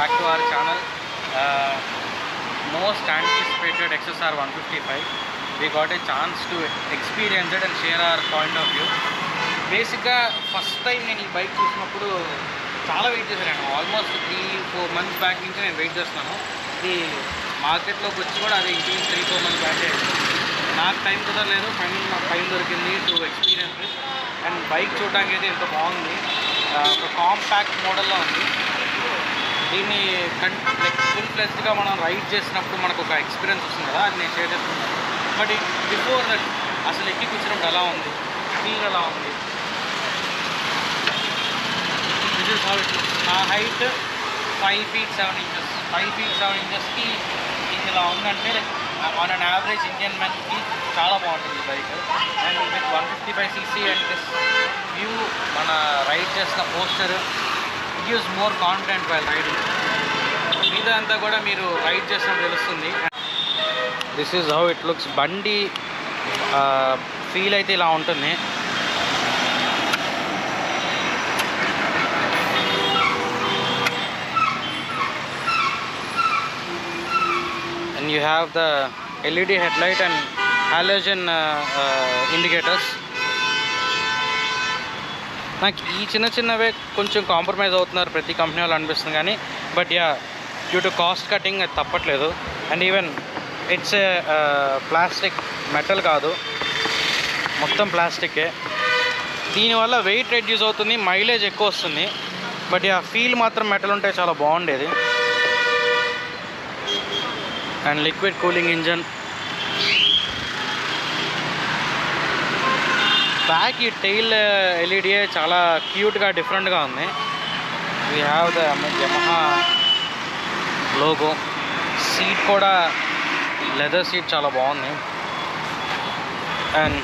back to our channel. Most anticipated XSR 155. We got a chance to experience it and share our point of view. Basically, first time నేను ఈ bike చూసినప్పుడు చాలా wait చేశాను. Almost 3-4 months back నుంచి నేను wait చేస్తున్నాను. ఇది మార్కెట్లోకి వచ్చి కూడా అదే ఇంటి 3-4 months బ్యాకే. నాకు టైం కుదరలేదు, ఫైనల్ నాకు టైం దొరికింది to experience this. And bike చూడడానికి అయితే ఎంత బాగుంది, ఒక కాంపాక్ట్ మోడల్లో ఉంది. దీన్ని లైక్ ఫుల్ ఫ్లెజ్డ్గా మనం రైడ్ చేసినప్పుడు మనకు ఒక ఎక్స్పీరియన్స్ వస్తుంది కదా, అది నేను షేర్ చేస్తున్నాను. బట్ బిఫోర్ దట్ అసలు ఎక్కి కూర్చున్నప్పుడు ఎలా ఉంది, ఫీల్ ఎలా ఉంది. This is how it looks. నా హైట్ 5 feet 7 inches. 5 feet 7 inchesకి ఇది ఇలా ఉందంటే like on an average Indian మ్యాన్కి చాలా బాగుంటుంది bike. And with 155cc and this view, మన రైడ్ చేసిన posture gives more confident while riding. మీద అంతా కూడా మీరు రైడ్ చేసినప్పుడు తెలుస్తుంది. This is how it looks. బండి ఫీల్ అయితే ఇలా ఉంటుంది. And you have the LED headlight and halogen indicators. నాకు ఈ చిన్నవే కొంచెం కాంప్రమైజ్ అవుతున్నారు ప్రతి కంపెనీ వాళ్ళు అనిపిస్తుంది కానీ, but ya due to cost cutting అది తప్పట్లేదు. And even it's plastic, metal కాదు, మొత్తం ప్లాస్టికే. దీనివల్ల వెయిట్ రెడ్యూస్ అవుతుంది, మైలేజ్ ఎక్కువ వస్తుంది. బట్ యా ఫీల్ మాత్రం మెటల్ ఉంటే చాలా బాగుండేది. And liquid cooling engine. Back ఈ టైల్ ఎల్ఈడిఏ చాలా క్యూట్గా డిఫరెంట్గా ఉంది. We have the Yamaha logo. Seat కూడా లెదర్ సీట్ చాలా బాగుంది. And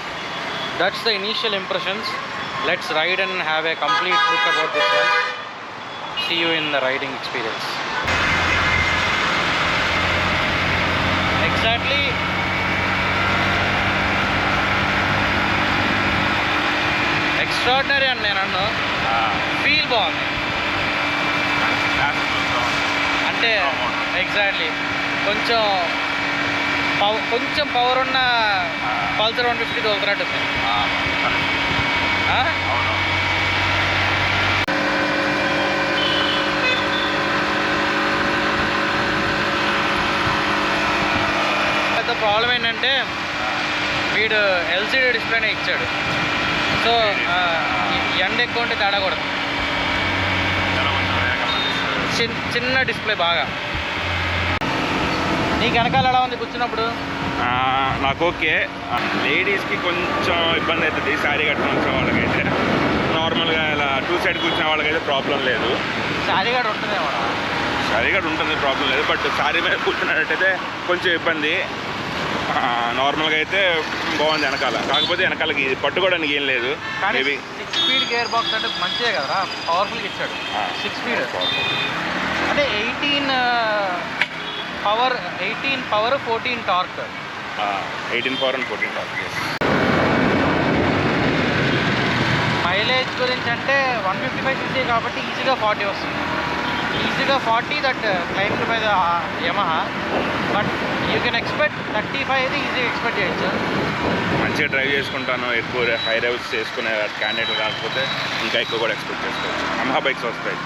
that's the initial impressions. Let's ride and have a complete look about this one. See you in the riding experience. Exactly extraordinary అని నేను అన్నా. Feel బాగుంది అంటే exactly కొంచెం power ఉన్న పల్సర్ 150 తోలుతున్నట్టు ఉంది. పెద్ద ప్రాబ్లం ఏంటంటే వీడు ఎల్సీడీ డిస్ప్లేనే ఇచ్చాడు. సో ఎండ ఎక్కువ ఉంటే తేడా కొడదు. చిన్న డిస్ప్లే బాగా. నీకు వెనకాల ఎలా ఉంది కూర్చున్నప్పుడు? నాకు ఓకే. లేడీస్కి కొంచెం ఇబ్బంది అవుతుంది శారీ కట్టుకుని వచ్చిన వాళ్ళకైతే. నార్మల్గా ఇలా 2 side కూర్చున్న వాళ్ళకైతే ప్రాబ్లం లేదు. శారీ గడ్ ఉంటుందేమో. శారీ గడ్ ఉంటుంది, ప్రాబ్లం లేదు. బట్ శారీ మీద కూర్చున్నట్టయితే కొంచెం ఇబ్బంది. నార్మల్గా అయితే బాగుంది వెనకాల. కాకపోతే వెనకాలకి పట్టుకోవడానికి ఏం లేదు. మేబీ 6 speed గేర్ బాక్స్ అంటే మంచిదే కదా, పవర్ఫుల్గా ఇచ్చాడు. 6 speed అంటే 18 power 14 torque. 18 power and 14 torque. Mileage గురించి అంటే 155cc కాబట్టి ఈజీగా 40 వస్తుంది. ఈజీగా 40 that claimed by the Yamaha. But you can expect 35 అయితే ఈజీగా ఎక్స్పెక్ట్ చేయొచ్చు. మంచిగా డ్రైవ్ చేసుకుంటాను, ఎక్కువ హై రైవ్స్ చేసుకునే క్యాండిడేట్ కాకపోతే ఇంకా ఎక్కువ కూడా ఎక్స్పెక్ట్ చేసుకోవచ్చు. యమహా బైక్స్ వస్తాయి.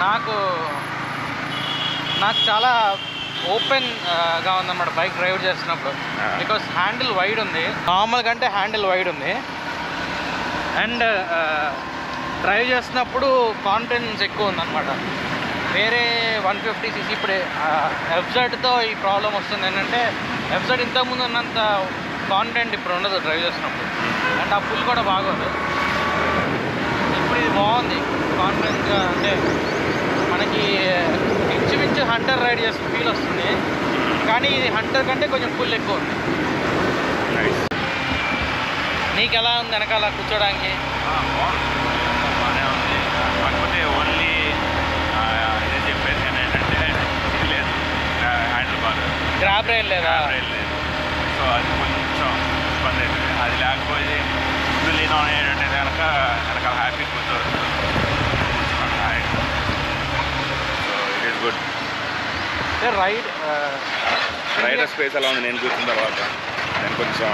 నాకు చాలా ఓపెన్గా ఉందన్నమాట బైక్ డ్రైవ్ చేస్తున్నప్పుడు. బికాస్ హ్యాండిల్ వైడ్ ఉంది, నార్మల్ కంటే హ్యాండిల్ వైడ్ ఉంది. అండ్ డ్రైవ్ చేస్తున్నప్పుడు కాన్ఫిడెన్స్ ఎక్కువ ఉందన్నమాట. వేరే 150cc ఇప్పుడు ఎఫ్జెడ్తో ఈ ప్రాబ్లం వస్తుంది ఏంటంటే, ఎఫ్జెడ్ ఇంతకుముందు ఉన్నంత కాన్ఫిడెంట్ ఇప్పుడు ఉండదు డ్రైవ్ చేసినప్పుడు. అండ్ ఆ పుల్ కూడా బాగోదు. ఇప్పుడు ఇది బాగుంది కాన్ఫిడెన్స్గా. అంటే మనకి ఇంచుమించు హంటర్ రైడ్ చేసిన ఫీల్ వస్తుంది, కానీ ఇది హంటర్ కంటే కొంచెం పుల్ ఎక్కువ ఉంది. నీకు ఎలా ఉంది వెనకాల కూర్చోడానికి? బాగానే ఉంది. కాకపోతే ఓన్లీ ఇదే చెప్పేది ఏంటంటే ఇది లేదు, హ్యాండిల్ బార్, గ్రాబ్ రైల్ లేదా? సో అది కొంచెం ఇబ్బంది అవుతుంది. అది లేకపోతే ముందు లీన్ ఏంటంటే కనుక వెనకాల హ్యాపీ కూర్చోవచ్చు. రైడర్ స్పేస్ ఎలా ఉంది నేను కూర్చున్న తర్వాత? నేను కొంచెం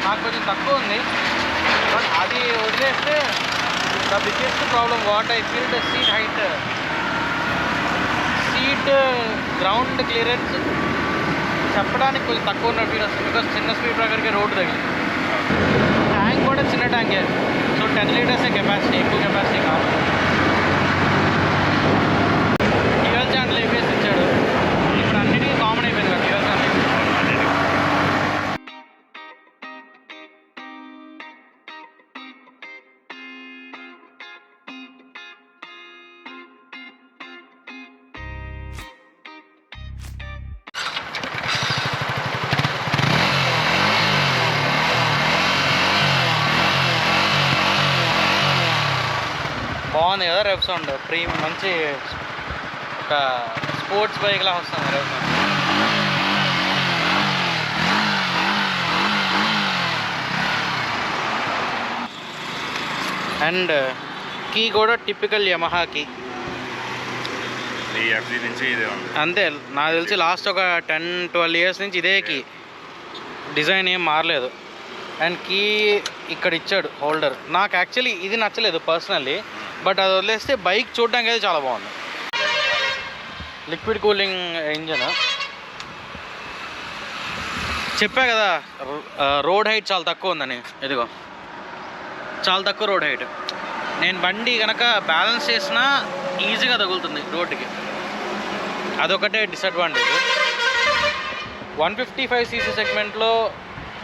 నాకు కొంచెం తక్కువ ఉంది. బట్ అది వదిలేస్తే the biggest problem what I feel the seat ground clearance చెప్పడానికి కొంచెం తక్కువ ఉన్న ఫీల్ వస్తుంది. బికాస్ చిన్న స్పీడ్ బ్రేకర్కి రోడ్డు తగిలింది. ట్యాంక్ కూడా చిన్న ట్యాంకే, సో 10 లీటర్సే కెపాసిటీ, ఎక్కువ కెపాసిటీ కాదు. డ్యూయల్ ఛానల్ ఏపీఎస్ ఇచ్చాడు. ఇప్పుడు అన్నిటికీ కామన్ అయిపోయింది కదా డ్యూయల్ ఛానల్. బాగుంది కదా రెవ్ సౌండ్. మంచి ఒక స్పోర్ట్స్ బైక్ లా వస్తుంది రెవ్ సౌండ్. అండ్ కీ కూడా టిపికల్ యమహా కీ. ఈ ఎఫ్జీ నుంచి ఇదే ఉంది అంతే, నాకు తెలిసి లాస్ట్ ఒక 10-12 ఇయర్స్ నుంచి ఇదే కీ, డిజైన్ ఏం మారలేదు. అండ్ కీ ఇక్కడ ఇచ్చాడు హోల్డర్. నాకు యాక్చువల్లీ ఇది నచ్చలేదు పర్సనల్లీ, బట్ అది వదిలేస్తే బైక్ చూడడానికి అయితే చాలా బాగుంది. Liquid cooling engine. చెప్పా కదా రోడ్ హైట్ చాలా తక్కువ ఉందని. ఇదిగో చాలా తక్కువ రోడ్ హైట్. నేను బండి కనుక బ్యాలెన్స్ చేసినా ఈజీగా తగులుతుంది రోడ్డుకి, అదొకటే డిసడ్వాంటేజ్. 155cc సెగ్మెంట్లో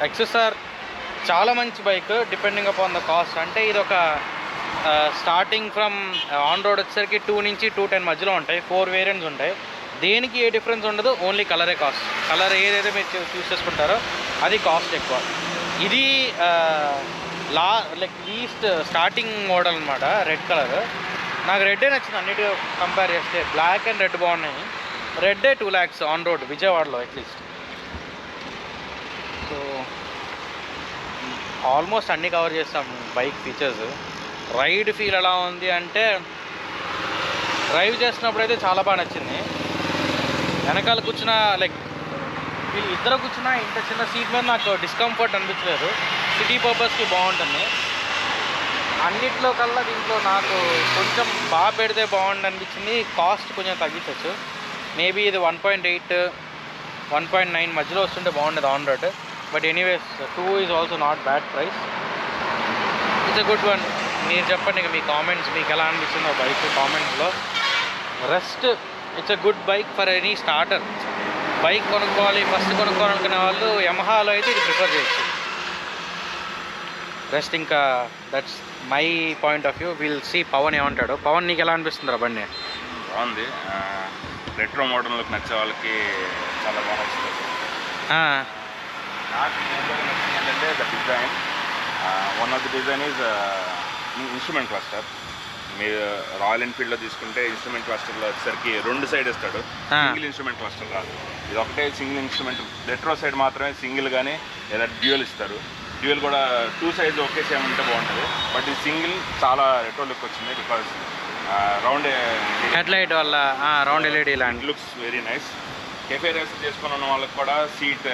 ఎక్స్ఎస్ఆర్ చాలా మంచి bike depending upon the cost. అంటే ఇది ఒక స్టార్టింగ్ ఫ్రమ్ ఆన్ రోడ్ వచ్చేసరికి 2 నుంచి 210 మధ్యలో ఉంటాయి. 4 వేరియంట్స్ ఉంటాయి. దేనికి ఏ డిఫరెన్స్ ఉండదు, ఓన్లీ కలరే కాస్ట్. కలర్ ఏదైతే మీరు చూస్ చేసుకుంటారో అది కాస్ట్ ఎక్కువ. ఇది లైక్ లీస్ట్ స్టార్టింగ్ మోడల్ అనమాట, రెడ్ కలర్. నాకు రెడ్డే నచ్చింది అన్నిటి కంపేర్ చేస్తే. బ్లాక్ అండ్ రెడ్ బాగున్నాయి. రెడ్డే 2 lakhs ఆన్ రోడ్ విజయవాడలో అట్లీస్ట్. సో ఆల్మోస్ట్ అన్నీ కవర్ చేస్తాం బైక్ ఫీచర్స్. రైడ్ ఫీల్ ఎలా ఉంది అంటే, డ్రైవ్ చేసినప్పుడు అయితే చాలా బాగా నచ్చింది. వెనకాల కూర్చున్న లైక్ వీళ్ళు ఇద్దరు కూర్చున్న ఇంత చిన్న సీట్ మీద నాకు డిస్కంఫర్ట్ అనిపించలేదు. సిటీ పర్పస్కి బాగుంటుంది. అన్నిట్లో కల్లా దీంట్లో నాకు కొంచెం బాగా పెడితే బాగుండు అనిపించింది. కాస్ట్ కొంచెం తగ్గించవచ్చు. మేబీ ఇది 1.8, 1.9 మధ్యలో వస్తుంటే బాగుండేది on road. But anyways 2 is also not bad price. It's a good one. మీరు చెప్పండి మీ కామెంట్స్, మీకు ఎలా అనిపిస్తుందో బైక్ కామెంట్స్లో. Rest it's a good bike for any starter. Bike first కొనుక్కోవాలనుకునే వాళ్ళు యమహాలో అయితే ఇది ప్రిఫర్ చేయొచ్చు. రెస్ట్ ఇంకా that's my point of view. Will see Pavan ఏమంటాడు. పవన్ నీకు ఎలా అనిపిస్తుంది రా బండి? బాగుంది. రెట్రో మోడల్లోకి నచ్చే వాళ్ళకి చాలా బాగా వస్తుంది. నాకు నచ్చింది ఏంటంటే the design. One of the design is instrument cluster. మీరు రాయల్ ఎన్ఫీల్డ్లో తీసుకుంటే ఇన్స్ట్రుమెంట్ క్లస్టర్లో వచ్చేసరికి 2 సైడ్ ఇస్తాడు, సింగిల్ ఇన్స్ట్రుమెంట్ క్లస్టర్ కాదు. ఇది ఒకటే సింగిల్ ఇన్స్ట్రుమెంట్. రెట్రో సైడ్ మాత్రమే సింగిల్ కానీ లేదా డ్యూయల్ ఇస్తారు. డ్యూయల్ కూడా 2 సైడ్స్ ఒకే సేమ్ ఉంటే బాగుంటుంది. బట్ ఈ సింగిల్ చాలా రెట్రో లుక్ వచ్చింది. బికాజ్ రౌండ్ హెడ్ లైట్ వల్ల రౌండ్ ఎల్ఈడి లాంటి looks very nice. Cafe race చేసుకుని ఉన్న వాళ్ళకి కూడా seat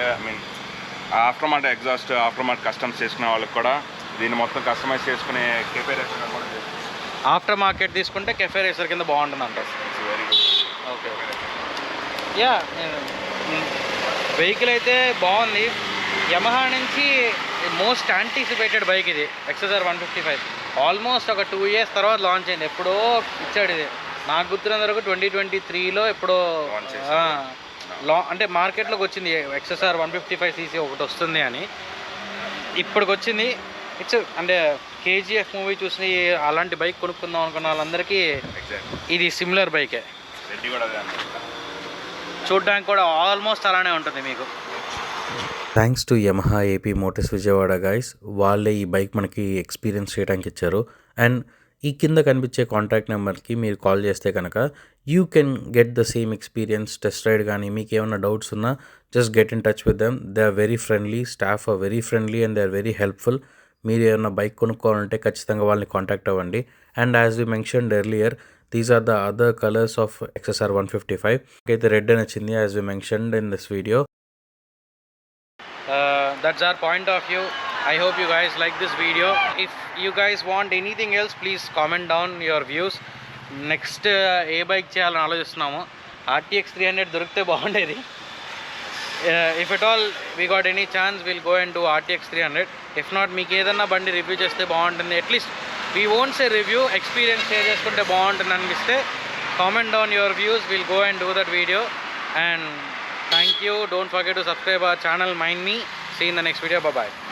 aftermarket exhaust, aftermarket customs చేసుకునే వాళ్ళకి కూడా దీన్ని మొత్తం కస్టమైజ్ చేసుకునే కెఫే రేసర్ కూడా ఆఫ్టర్ మార్కెట్ తీసుకుంటే కెఫే రేసర్ కింద బాగుంటుంది అంటారు. Very good. Okay, ya vehicle అయితే బాగుంది. యమహా నుంచి మోస్ట్ యాంటిసిపేటెడ్ బైక్ ఇది ఎక్స్ఎస్ఆర్ 155. ఆల్మోస్ట్ ఒక 2 years తర్వాత లాంచ్ అయింది. ఎప్పుడో ఇచ్చాడు ఇది. నాకు గుర్తున్నంత వరకు 2023లో ఎప్పుడో అంటే మార్కెట్లోకి వచ్చింది ఎక్స్ఎస్ఆర్ 155cc ఒకటి వస్తుంది అని. ఇప్పటికి వచ్చింది. ఇట్స్ అంటే కేజీఎఫ్ మూవీ చూసి అలాంటి బైక్ కొనుక్కుందాం అనుకున్న వాళ్ళందరికీ ఇది సిమిలర్ బైకే. చూడ్డానికి కూడా ఆల్మోస్ట్ అలానే ఉంటుంది మీకు. Thanks to Yamaha AP Motors Vijayawada guys. వాళ్ళే ఈ బైక్ మనకి ఎక్స్పీరియన్స్ చేయడానికి ఇచ్చారు. అండ్ ఈ కింద కనిపించే కాంటాక్ట్ నెంబర్కి మీరు కాల్ చేస్తే కనుక you can get the same experience. Test ride కానీ మీకు ఏమైనా డౌట్స్ ఉన్నా just get in touch with them. They are very friendly. Staff are very friendly and they are very helpful. మీరు ఏమైనా బైక్ కొనుక్కోవాలంటే ఖచ్చితంగా వాళ్ళని కాంటాక్ట్ అవ్వండి. And as we mentioned earlier, these are the other colours of XSR 155. అయితే red నచ్చింది as we mentioned in this video. That's our point of view. I hope you guys like this video. If you guys want anything else, please comment down your views. Next A bike చేయాలని ఆలోచిస్తున్నాము. RTX 300 దొరికితే బాగుండేది. If at all we got any chance, we'll go and do RTX 300. If not, మీకు ఏదన్నా బండి review చేస్తే బాగుంటుంది. At least we won't say review, experience share చేసుకుంటే బాగుంటుంది అనిపిస్తే comment down your views. We'll go and do that video. And thank you. Don't forget to subscribe our channel, Mind Me. See you in the next video. Bye bye.